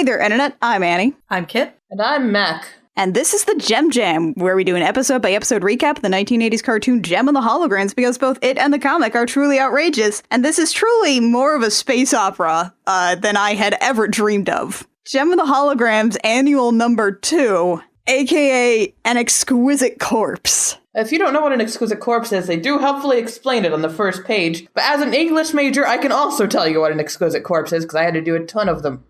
there, Internet. I'm Annie. I'm Kit. And I'm Mac. And this is the JEM Jam, where we do an episode-by-episode recap of the 1980s cartoon JEM and the Holograms, because both it and the comic are truly outrageous, and this is truly more of a space opera than I had ever dreamed of. JEM and the Holograms Annual Number 2, aka An Exquisite Corpse. If you don't know what an exquisite corpse is, they do helpfully explain it on the first page. But as an English major, I can also tell you what an exquisite corpse is, because I had to do a ton of them.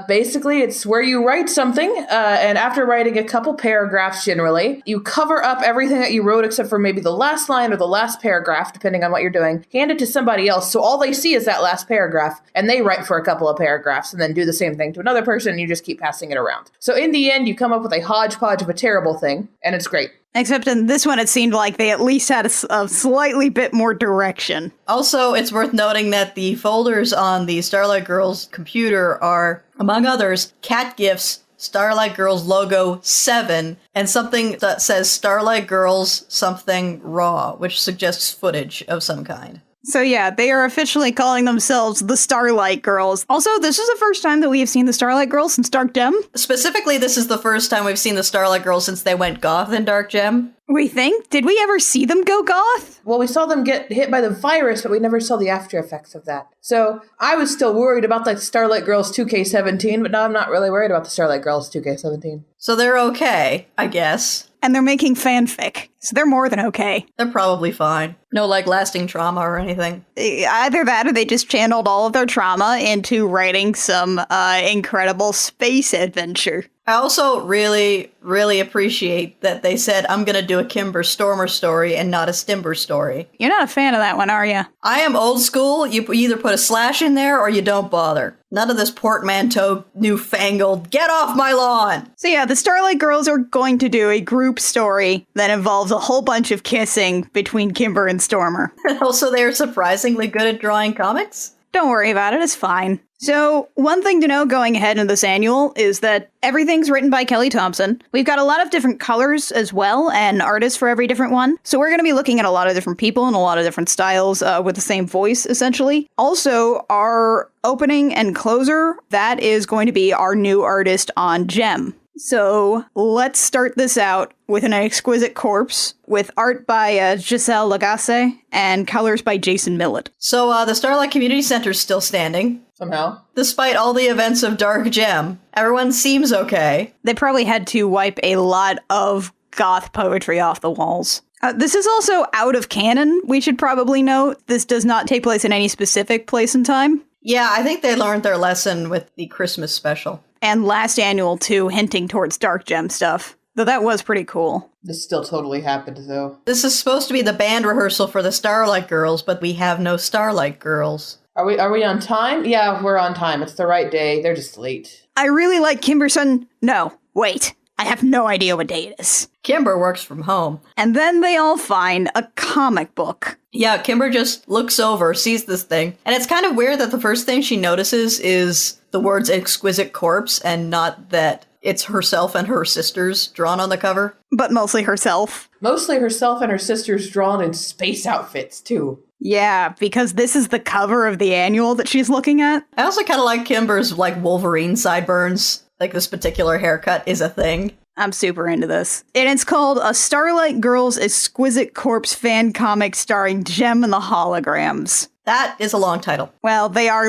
Basically, it's where you write something, and after writing a couple paragraphs generally, you cover up everything that you wrote except for maybe the last line or the last paragraph, depending on what you're doing, hand it to somebody else, so all they see is that last paragraph, and they write for a couple of paragraphs, and then do the same thing to another person, and you just keep passing it around. So in the end, you come up with a hodgepodge of a terrible thing, and it's great. Except in this one, it seemed like they at least had a slightly bit more direction. Also, it's worth noting that the folders on the Starlight Girls computer are, among others, cat gifs, Starlight Girls logo 7, and something that says Starlight Girls something raw, which suggests footage of some kind. So yeah, they are officially calling themselves the Starlight Girls. Also, this is the first time that we have seen the Starlight Girls since Dark JEM. Specifically, this is the first time we've seen the Starlight Girls since they went goth in Dark JEM. We think? Did we ever see them go goth? Well, we saw them get hit by the virus, but we never saw the after effects of that. So I was still worried about the Starlight Girls 2K17, but now I'm not really worried about the Starlight Girls 2K17. So they're okay, I guess. And they're making fanfic, so they're more than okay. They're probably fine. No, lasting trauma or anything. Either that or they just channeled all of their trauma into writing some incredible space adventure. I also really, really appreciate that they said, I'm going to do a Kimber Stormer story and not a Stimber story. You're not a fan of that one, are you? I am old school. You either put a slash in there or you don't bother. None of this portmanteau, newfangled, get off my lawn! So yeah, the Starlight Girls are going to do a group story that involves a whole bunch of kissing between Kimber and Stormer. Also, they are surprisingly good at drawing comics. Don't worry about it, it's fine. So, one thing to know going ahead in this annual is that everything's written by Kelly Thompson. We've got a lot of different colors as well, and artists for every different one. So we're going to be looking at a lot of different people and a lot of different styles with the same voice, essentially. Also, our opening and closer, that is going to be our new artist on JEM. So, let's start this out with An Exquisite Corpse, with art by Giselle Lagasse and colors by Jason Millett. So, the Starlight Community Center's still standing. Somehow. Despite all the events of Dark JEM, everyone seems okay. They probably had to wipe a lot of goth poetry off the walls. This is also out of canon, we should probably note. This does not take place in any specific place and time. Yeah, I think they learned their lesson with the Christmas special. And last annual, too, hinting towards Dark JEM stuff. Though that was pretty cool. This still totally happened, though. This is supposed to be the band rehearsal for the Starlight Girls, but we have no Starlight Girls. Are we on time? Yeah, we're on time. It's the right day. They're just late. I really like Kimberson. No, wait. I have no idea what day it is. Kimber works from home. And then they all find a comic book. Yeah, Kimber just looks over, sees this thing. And it's kind of weird that the first thing she notices is the words exquisite corpse and not that it's herself and her sisters drawn on the cover. But mostly herself. Mostly herself and her sisters drawn in space outfits, too. Yeah, because this is the cover of the annual that she's looking at. I also kind of like Kimber's, Wolverine sideburns. This particular haircut is a thing. I'm super into this. And it's called A Starlight Girls Exquisite Corpse fan comic starring JEM and the Holograms. That is a long title. Well, they are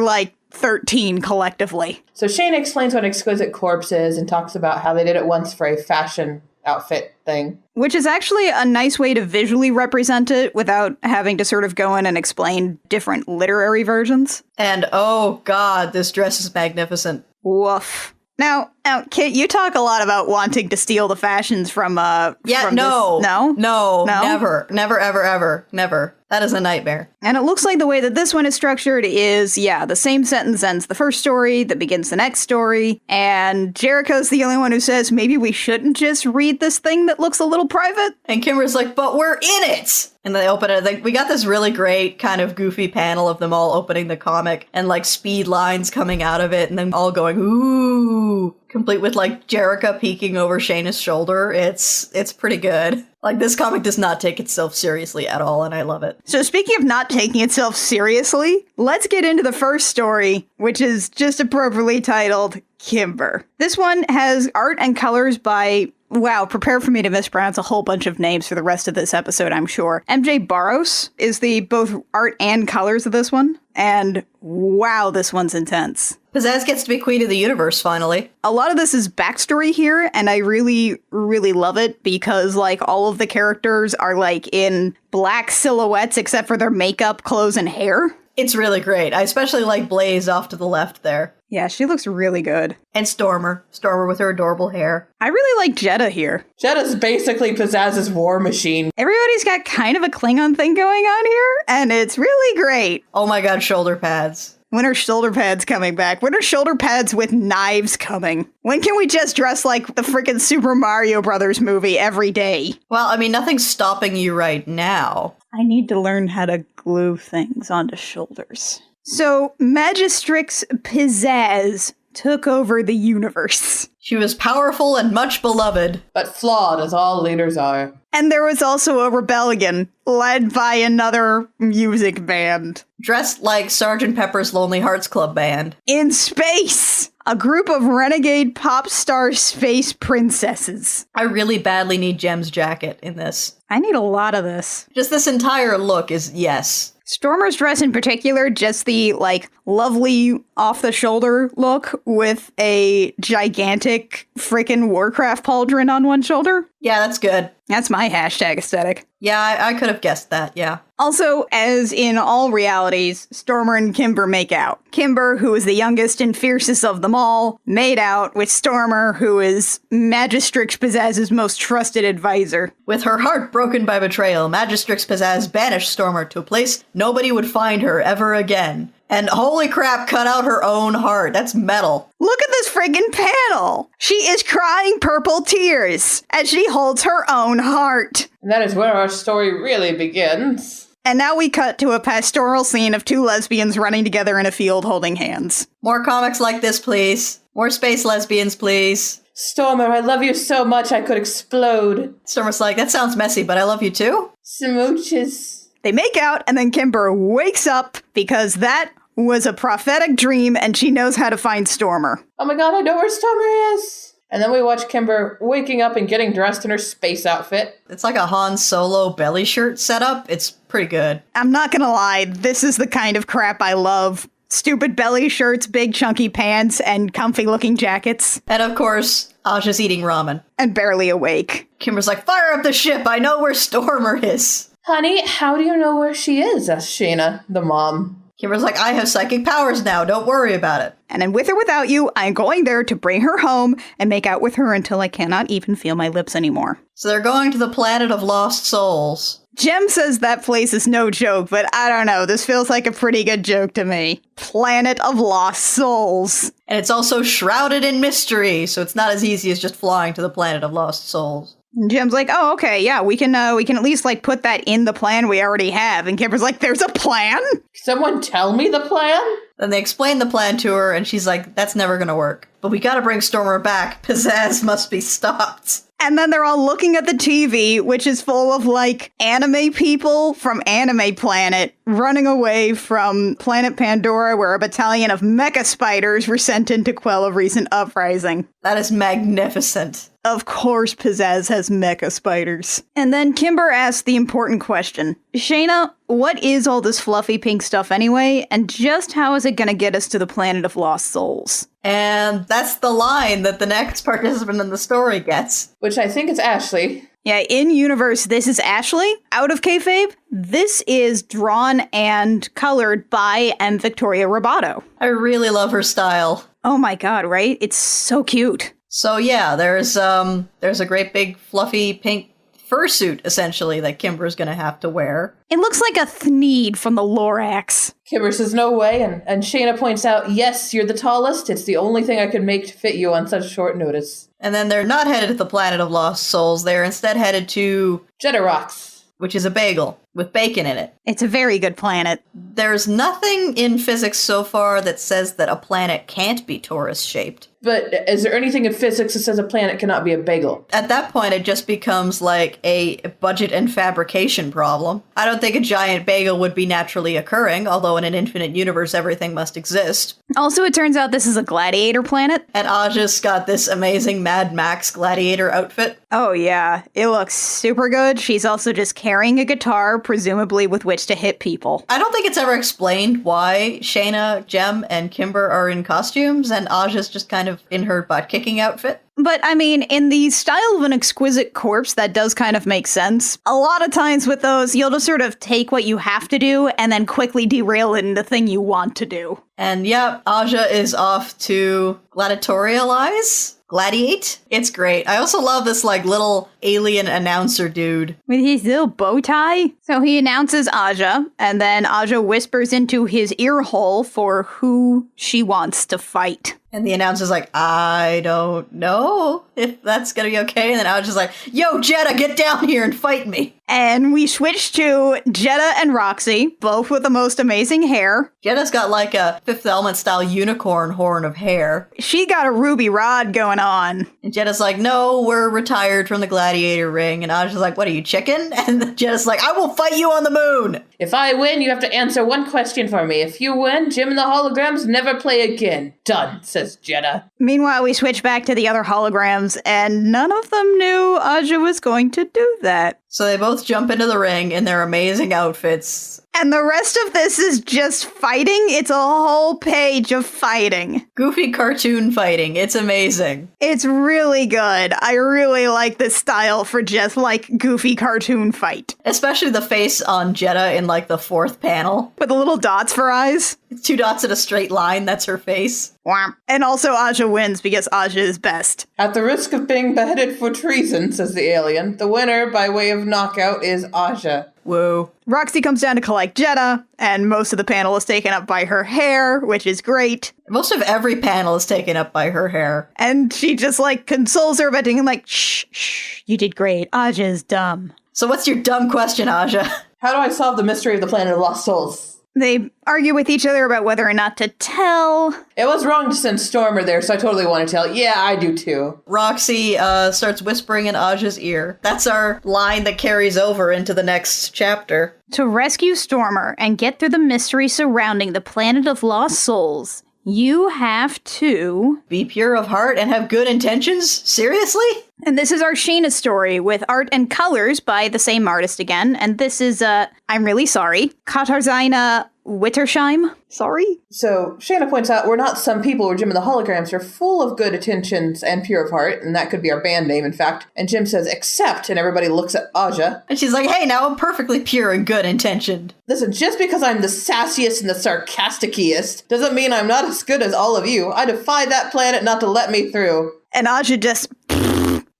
13 collectively. So Shane explains what Exquisite Corpse is and talks about how they did it once for a fashion outfit thing. Which is actually a nice way to visually represent it without having to sort of go in and explain different literary versions. And oh god, this dress is magnificent. Woof. Now, Kit, you talk a lot about wanting to steal the fashions from No, never, ever, never. That is a nightmare. And it looks like the way that this one is structured is, the same sentence ends the first story that begins the next story, and Jericho's the only one who says maybe we shouldn't just read this thing that looks a little private. And Kimber's like, but we're in it! And they open it. We got this really great kind of goofy panel of them all opening the comic and like speed lines coming out of it and then all going, ooh, complete with like Jerrica peeking over Shayna's shoulder. It's pretty good. Like, this comic does not take itself seriously at all, and I love it. So speaking of not taking itself seriously, let's get into the first story, which is just appropriately titled Kimber. This one has art and colors by, wow, prepare for me to mispronounce a whole bunch of names for the rest of this episode, I'm sure. MJ Barros is the both art and colors of this one, and wow, this one's intense. Pizzazz gets to be queen of the universe, finally. A lot of this is backstory here, and I really, really love it because, like, all of the characters are, like, in black silhouettes except for their makeup, clothes, and hair. It's really great. I especially like Blaze off to the left there. Yeah, she looks really good. And Stormer. Stormer with her adorable hair. I really like Jeddah here. Jeddah's basically Pizzazz's war machine. Everybody's got kind of a Klingon thing going on here, and it's really great. Oh my god, shoulder pads. When are shoulder pads coming back? When are shoulder pads with knives coming? When can we just dress like the freaking Super Mario Brothers movie every day? Well, I mean, nothing's stopping you right now. I need to learn how to glue things onto shoulders. So, Magistrix Pizzazz took over the universe. She was powerful and much beloved. But flawed, as all leaders are. And there was also a rebellion, led by another music band. Dressed like Sgt. Pepper's Lonely Hearts Club Band. In space! A group of renegade pop star space princesses. I really badly need Jem's jacket in this. I need a lot of this. Just this entire look is yes. Stormer's dress in particular, just the, like, lovely off-the-shoulder look with a gigantic frickin' Warcraft pauldron on one shoulder. Yeah, that's good. That's my hashtag aesthetic. Yeah, I could have guessed that, yeah. Also, as in all realities, Stormer and Kimber make out. Kimber, who is the youngest and fiercest of them all, made out with Stormer, who is Magistrix Pizzazz's most trusted advisor. With her heart broken by betrayal, Magistrix Pizzazz banished Stormer to a place nobody would find her ever again. And holy crap, cut out her own heart. That's metal. Look at this friggin' panel! She is crying purple tears as she holds her own heart. And that is where our story really begins. And now we cut to a pastoral scene of two lesbians running together in a field holding hands. More comics like this, please. More space lesbians, please. Stormer, I love you so much I could explode. Stormer's like, that sounds messy, but I love you too. Smooches. They make out, and then Kimber wakes up because that was a prophetic dream, and she knows how to find Stormer. Oh my god, I know where Stormer is. And then we watch Kimber waking up and getting dressed in her space outfit. It's like a Han Solo belly shirt setup. It's pretty good. I'm not gonna lie, this is the kind of crap I love. Stupid belly shirts, big chunky pants, and comfy-looking jackets. And of course, Aja's eating ramen. And barely awake. Kimber's like, fire up the ship! I know where Stormer is! Honey, how do you know where she is? Asked Shayna, the mom. Kimber's like, I have psychic powers now, don't worry about it. And then with or without you, I'm going there to bring her home and make out with her until I cannot even feel my lips anymore. So they're going to the planet of lost souls. JEM says that place is no joke, but I don't know, this feels like a pretty good joke to me. Planet of Lost Souls. And it's also shrouded in mystery, so it's not as easy as just flying to the planet of lost souls. And JEM's like, oh, okay, yeah, we can at least, like, put that in the plan we already have. And Kimber's like, there's a plan? Someone tell me the plan? Then they explain the plan to her, and she's like, that's never gonna work. But we gotta bring Stormer back. Pizzazz must be stopped. And then they're all looking at the TV, which is full of, like, anime people from Anime Planet running away from Planet Pandora, where a battalion of mecha spiders were sent in to quell a recent uprising. That is magnificent. Of course Pizzazz has mecha spiders. And then Kimber asks the important question. Shayna, what is all this fluffy pink stuff anyway? And just how is it gonna get us to the planet of lost souls? And that's the line that the next participant in the story gets. Which I think is Ashley. Yeah, in universe, this is Ashley. Out of kayfabe, this is drawn and colored by M. Victoria Roboto. I really love her style. Oh my god, right? It's so cute. So yeah, there's a great big fluffy pink fursuit, essentially, that Kimber's gonna have to wear. It looks like a Thneed from the Lorax. Kimber says no way, and Shayna points out, yes, you're the tallest. It's the only thing I could make to fit you on such short notice. And then they're not headed to the planet of lost souls. They're instead headed to Jeddah Rocks. which is a bagel. with bacon in it. It's a very good planet. There's nothing in physics so far that says that a planet can't be torus-shaped. But is there anything in physics that says a planet cannot be a bagel? At that point, it just becomes like a budget and fabrication problem. I don't think a giant bagel would be naturally occurring, although in an infinite universe, everything must exist. Also, it turns out this is a gladiator planet. And Aja's got this amazing Mad Max gladiator outfit. Oh yeah, it looks super good. She's also just carrying a guitar, presumably with which to hit people. I don't think it's ever explained why Shayna, Jem, and Kimber are in costumes, and Aja's just kind of in her butt-kicking outfit. But, I mean, in the style of an exquisite corpse, that does kind of make sense. A lot of times with those, you'll just sort of take what you have to do and then quickly derail it into the thing you want to do. And yeah, Aja is off to gladiatorialize? Gladiate? It's great. I also love this, like, little alien announcer dude. With his little bow tie? So he announces Aja, and then Aja whispers into his ear hole for who she wants to fight. And the announcer's like, I don't know if that's gonna be okay. And then I was just like, yo, Jeddah, get down here and fight me. And we switch to Jeddah and Roxy, both with the most amazing hair. Jeddah's got like a Fifth Element style unicorn horn of hair. She got a ruby rod going on. And Jeddah's like, no, we're retired from the gladiator ring. And I was just like, what are you, chicken? And Jeddah's like, I will fight you on the moon. If I win, you have to answer one question for me. If you win, JEM and the Holograms never play again. Done, says Jeddah. Meanwhile, we switch back to the other holograms, and none of them knew Aja was going to do that. So they both jump into the ring in their amazing outfits. And the rest of this is just fighting. It's a whole page of fighting. Goofy cartoon fighting. It's amazing. It's really good. I really like this style for just like goofy cartoon fight. Especially the face on Jeddah in like the fourth panel. With the little dots for eyes. It's 2 dots in a straight line. That's her face. And also Aja wins because Aja is best. At the risk of being beheaded for treason, says the alien, the winner by way of knockout is Aja. Whoa. Roxy comes down to collect Jeddah, and most of the panel is taken up by her hair, which is great. Most of every panel is taken up by her hair. And she just, like, consoles her by being like, shh, you did great. Aja's dumb. So what's your dumb question, Aja? How do I solve the mystery of the planet of lost souls? They argue with each other about whether or not to tell. It was wrong to send Stormer there, so I totally want to tell. Yeah, I do too. Roxy starts whispering in Aja's ear. That's our line that carries over into the next chapter. To rescue Stormer and get through the mystery surrounding the planet of lost souls, you have to... be pure of heart and have good intentions? Seriously? And this is our Sheena story with art and colors by the same artist again. And this is, I'm really sorry, Katarzyna Wittersheim. Sorry? So, Shayna points out, we're not some people, we're JEM and the Holograms. We're full of good intentions and pure of heart, and that could be our band name, in fact. And JEM says, except, and everybody looks at Aja. And she's like, hey, now I'm perfectly pure and good intentioned. Listen, just because I'm the sassiest and the sarcasticiest doesn't mean I'm not as good as all of you. I defy that planet not to let me through. And Aja just...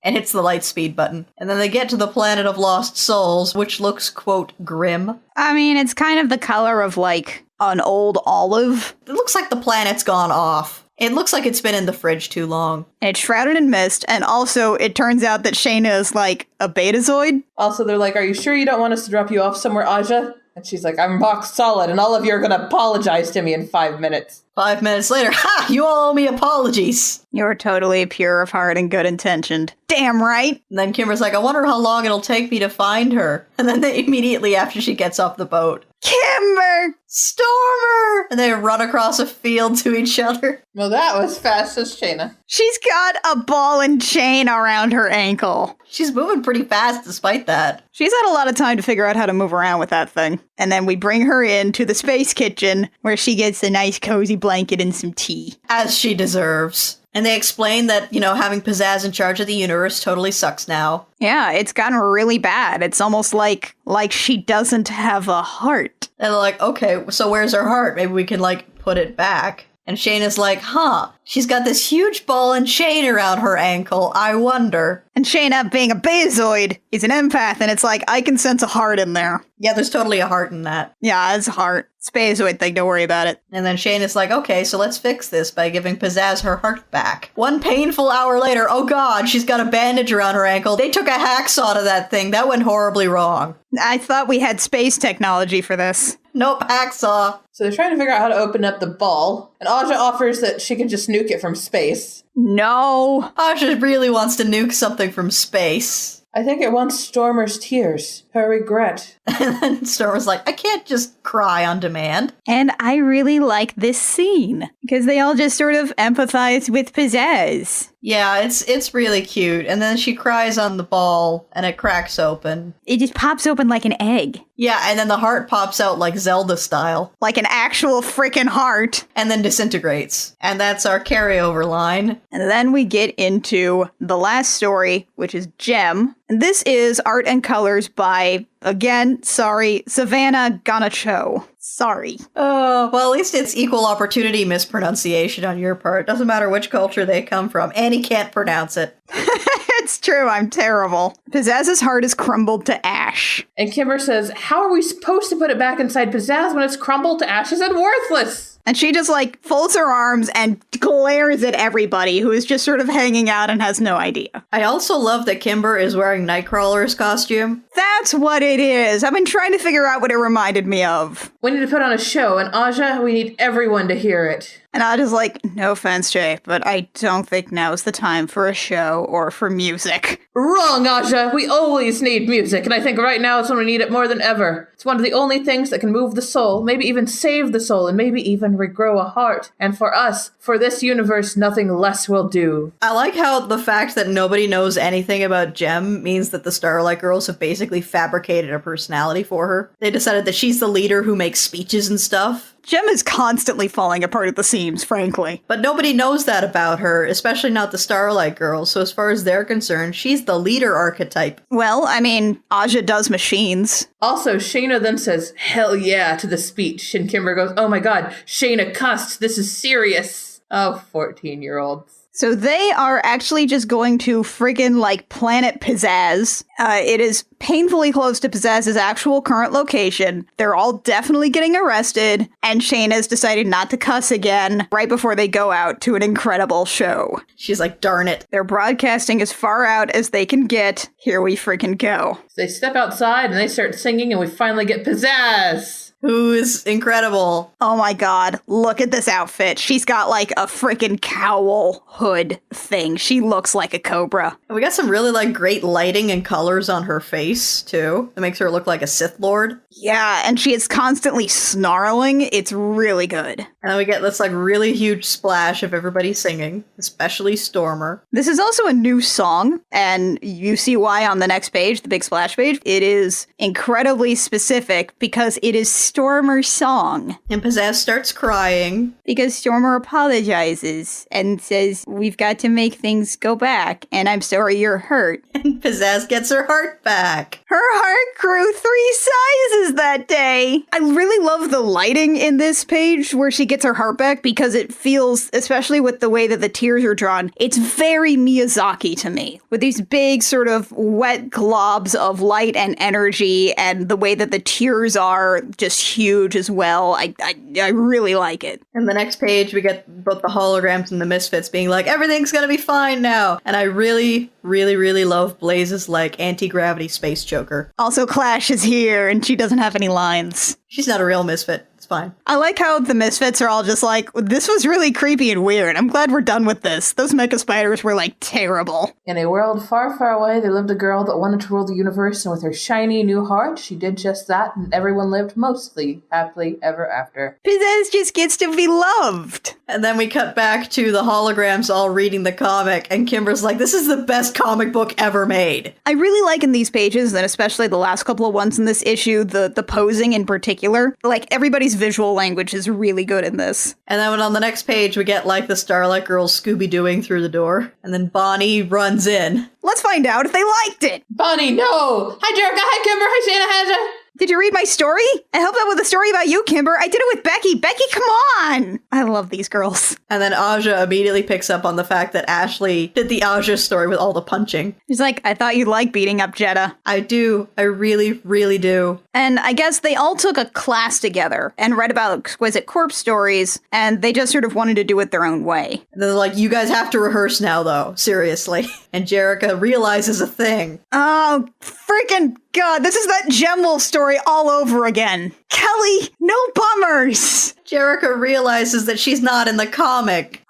and hits the light speed button. And then they get to the planet of lost souls, which looks, quote, grim. I mean, it's kind of the color of, like, an old olive. It looks like the planet's gone off. It looks like it's been in the fridge too long. It's shrouded in mist, and also it turns out that Shayna is, like, a betazoid. Also, they're like, are you sure you don't want us to drop you off somewhere, Aja? And she's like, I'm rock solid, and all of you are gonna apologize to me in 5 minutes. 5 minutes later, ha! You all owe me apologies! You're totally pure of heart and good intentioned. Damn right! And then Kimber's like, I wonder how long it'll take me to find her. And then they immediately after she gets off the boat, Kimber! Stormer! And they run across a field to each other. Well, that was fast, says Shayna. She's got a ball and chain around her ankle. She's moving pretty fast despite that. She's had a lot of time to figure out how to move around with that thing. And then we bring her into the space kitchen, where she gets a nice cozy blanket and some tea. As she deserves. And they explain that, you know, having Pizzazz in charge of the universe totally sucks now. Yeah, it's gotten really bad. It's almost like she doesn't have a heart. And they're like, okay, so where's her heart? Maybe we can, like, put it back. And Shayna's like, huh, she's got this huge ball and chain around her ankle. I wonder. And Shayna, being a Betazoid, is an empath, and it's like, I can sense a heart in there. Yeah, there's totally a heart in that. Yeah, it's a heart. It's a Betazoid thing, don't worry about it. And then Shayna's like, okay, so let's fix this by giving Pizzazz her heart back. One painful hour later, oh god, she's got a bandage around her ankle. They took a hacksaw to that thing. That went horribly wrong. I thought we had space technology for this. Nope, hacksaw. So they're trying to figure out how to open up the ball, and Aja offers that she can just nuke it from space. No. Aja really wants to nuke something from space. I think it wants Stormer's tears, her regret. And then Stormer's like, I can't just cry on demand. And I really like this scene, because they all just sort of empathize with Pizzazz. Yeah, it's really cute. And then she cries on the ball, and it cracks open. It just pops open like an egg. Yeah, and then the heart pops out like Zelda style. Like an actual freaking heart. And then disintegrates. And that's our carryover line. And then we get into the last story, which is JEM. And this is art and colors by, again, sorry, Savannah Ganacho. Sorry. Oh, well, at least it's equal opportunity mispronunciation on your part. Doesn't matter which culture they come from. Annie can't pronounce it. It's true, I'm terrible. Pizzazz's heart is crumbled to ash. And Kimber says, how are we supposed to put it back inside Pizzazz when it's crumbled to ashes and worthless? And she just, like, folds her arms and glares at everybody who is just sort of hanging out and has no idea. I also love that Kimber is wearing Nightcrawler's costume. That's what it is. I've been trying to figure out what it reminded me of. We need to put on a show, and Aja, we need everyone to hear it. And I was like, no offense, Jay, but I don't think now's the time for a show or for music. Wrong, Aja! We always need music, and I think right now is when we need it more than ever. It's one of the only things that can move the soul, maybe even save the soul, and maybe even regrow a heart. And for us, for this universe, nothing less will do. I like how the fact that nobody knows anything about JEM means that the Starlight Girls have basically fabricated a personality for her. They decided that she's the leader who makes speeches and stuff. JEM is constantly falling apart at the seams, frankly. But nobody knows that about her, especially not the Starlight Girls, so as far as they're concerned, she's the leader archetype. Well, I mean, Aja does machines. Also, Shayna then says, hell yeah, to the speech, and Kimber goes, oh my god, Shayna cussed, this is serious. Oh, 14-year-olds. So they are actually just going to friggin' like Planet Pizzazz. It is painfully close to Pizzazz's actual current location. They're all definitely getting arrested, and Shayna's decided not to cuss again right before they go out to an incredible show. She's like, darn it. They're broadcasting as far out as they can get. Here we friggin' go. So they step outside and they start singing, and we finally get Pizzazz! Who is incredible. Oh my god, look at this outfit. She's got like a freaking cowl hood thing. She looks like a cobra. And we got some really like great lighting and colors on her face too. It makes her look like a Sith Lord. Yeah, and she is constantly snarling. It's really good. And then we get this like really huge splash of everybody singing, especially Stormer. This is also a new song, and you see why on the next page, the big splash page. It is incredibly specific because it is Stormer's song. And Pizzazz starts crying. Because Stormer apologizes and says, we've got to make things go back, and I'm sorry you're hurt. And Pizzazz gets her heart back. Her heart grew 3 sizes that day. I really love the lighting in this page where she gets her heart back because it feels, especially with the way that the tears are drawn, it's very Miyazaki to me. With these big sort of wet globs of light and energy and the way that the tears are just huge as well. I really like it. And the next page, we get both the holograms and the Misfits being like, everything's gonna be fine now. And I really, really, really love Blaze's like anti-gravity space choker. Also, Clash is here and she doesn't have any lines. She's not a real Misfit. It's fine. I like how the Misfits are all just like, this was really creepy and weird. I'm glad we're done with this. Those mecha spiders were like terrible. In a world far, far away, there lived a girl that wanted to rule the universe, and with her shiny new heart, she did just that, and everyone lived mostly happily ever after. Pizzazz just gets to be loved. And then we cut back to the holograms all reading the comic, and Kimber's like, this is the best comic book ever made. I really like in these pages, and especially the last couple of ones in this issue, the posing in particular. Like, everybody's visual language is really good in this. And then on the next page, we get like the Starlight Girls Scooby-Dooing through the door, and then Bonnie runs in. Let's find out if they liked it. Bonnie, no! Hi, Jerica! Hi, Kimber! Hi, Shayna! Hi, Aja! Did you read my story? I helped out with a story about you, Kimber. I did it with Becky. Becky, come on! I love these girls. And then Aja immediately picks up on the fact that Ashley did the Aja story with all the punching. She's like, I thought you'd like beating up Jeddah. I do. I really, really do. And I guess they all took a class together and read about exquisite corpse stories, and they just sort of wanted to do it their own way. And they're like, you guys have to rehearse now, though. Seriously. And Jerica realizes a thing. Oh, freaking God, this is that Gem Wolf story all over again. Kelly, no bummers! Jerica realizes that she's not in the comic.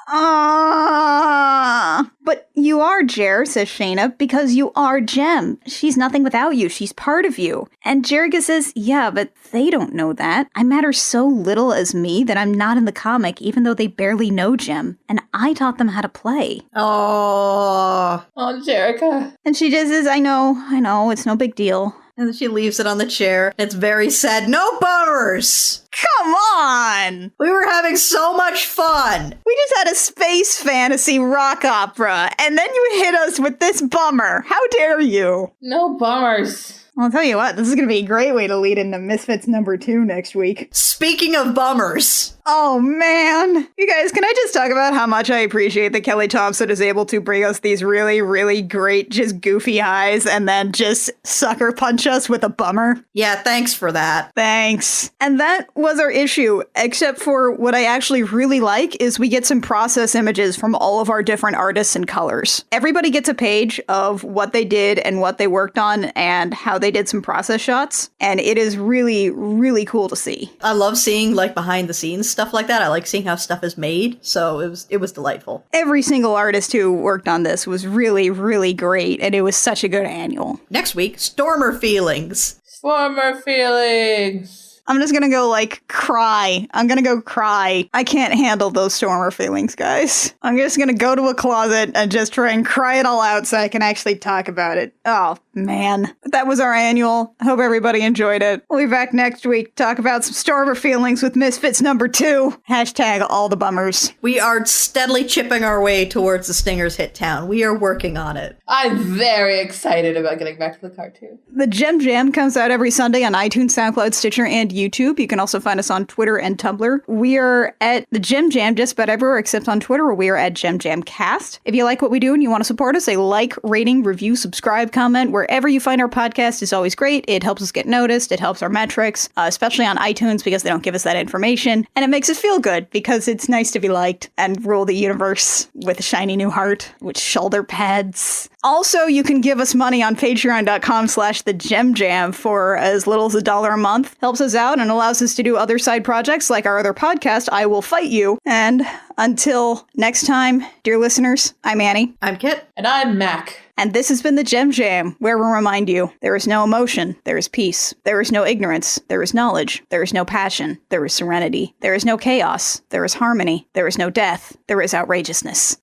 But you are, Jer, says Shayna, because you are Gem. She's nothing without you. She's part of you. And Jerica says, yeah, but they don't know that. I matter so little as me that I'm not in the comic, even though they barely know Gem. And I taught them how to play. Oh, Jerica. And she just says, I know, it's no big deal. And then she leaves it on the chair. It's very sad. No bummers! Come on! We were having so much fun! We just had a space fantasy rock opera, and then you hit us with this bummer. How dare you? No bummers. I'll tell you what, this is going to be a great way to lead into Misfits #2 next week. Speaking of bummers! Oh, man. You guys, can I just talk about how much I appreciate that Kelly Thompson is able to bring us these really, really great, just goofy eyes and then just sucker punch us with a bummer? Yeah, thanks for that. Thanks. And that was our issue, except for what I actually really like is we get some process images from all of our different artists and colors. Everybody gets a page of what they did and what they worked on and how they did some process shots, and it is really, really cool to see. I love seeing, like, behind the scenes stuff like that. I like seeing how stuff is made, so it was delightful. Every single artist who worked on this was really, really great, and it was such a good annual. Next week, Stormer Feelings. Former feelings. I'm just gonna go, cry. I'm gonna go cry. I can't handle those Stormer feelings, guys. I'm just gonna go to a closet and just try and cry it all out so I can actually talk about it. Oh, man. But that was our annual. I hope everybody enjoyed it. We'll be back next week to talk about some Stormer feelings with Misfits #2. Hashtag all the bummers. We are steadily chipping our way towards the Stingers hit town. We are working on it. I'm very excited about getting back to the cartoon. The Gem Jam comes out every Sunday on iTunes, SoundCloud, Stitcher, and YouTube. You can also find us on Twitter and Tumblr. We are at the Gem Jam just about everywhere except on Twitter, where we are at Gem Jam Cast. If you like what we do and you want to support us, a like, rating, review, subscribe, comment, wherever you find our podcast is always great. It helps us get noticed. It helps our metrics, especially on iTunes because they don't give us that information. And it makes us feel good because it's nice to be liked and rule the universe with a shiny new heart with shoulder pads. Also, you can give us money on patreon.com/thegemjam for as little as $1 a month. Helps us out and allows us to do other side projects like our other podcast, I Will Fight You. And until next time, dear listeners, I'm Annie. I'm Kit. And I'm Mac. And this has been the Gem Jam, where we remind you, there is no emotion, there is peace. There is no ignorance, there is knowledge. There is no passion, there is serenity. There is no chaos, there is harmony. There is no death, there is outrageousness.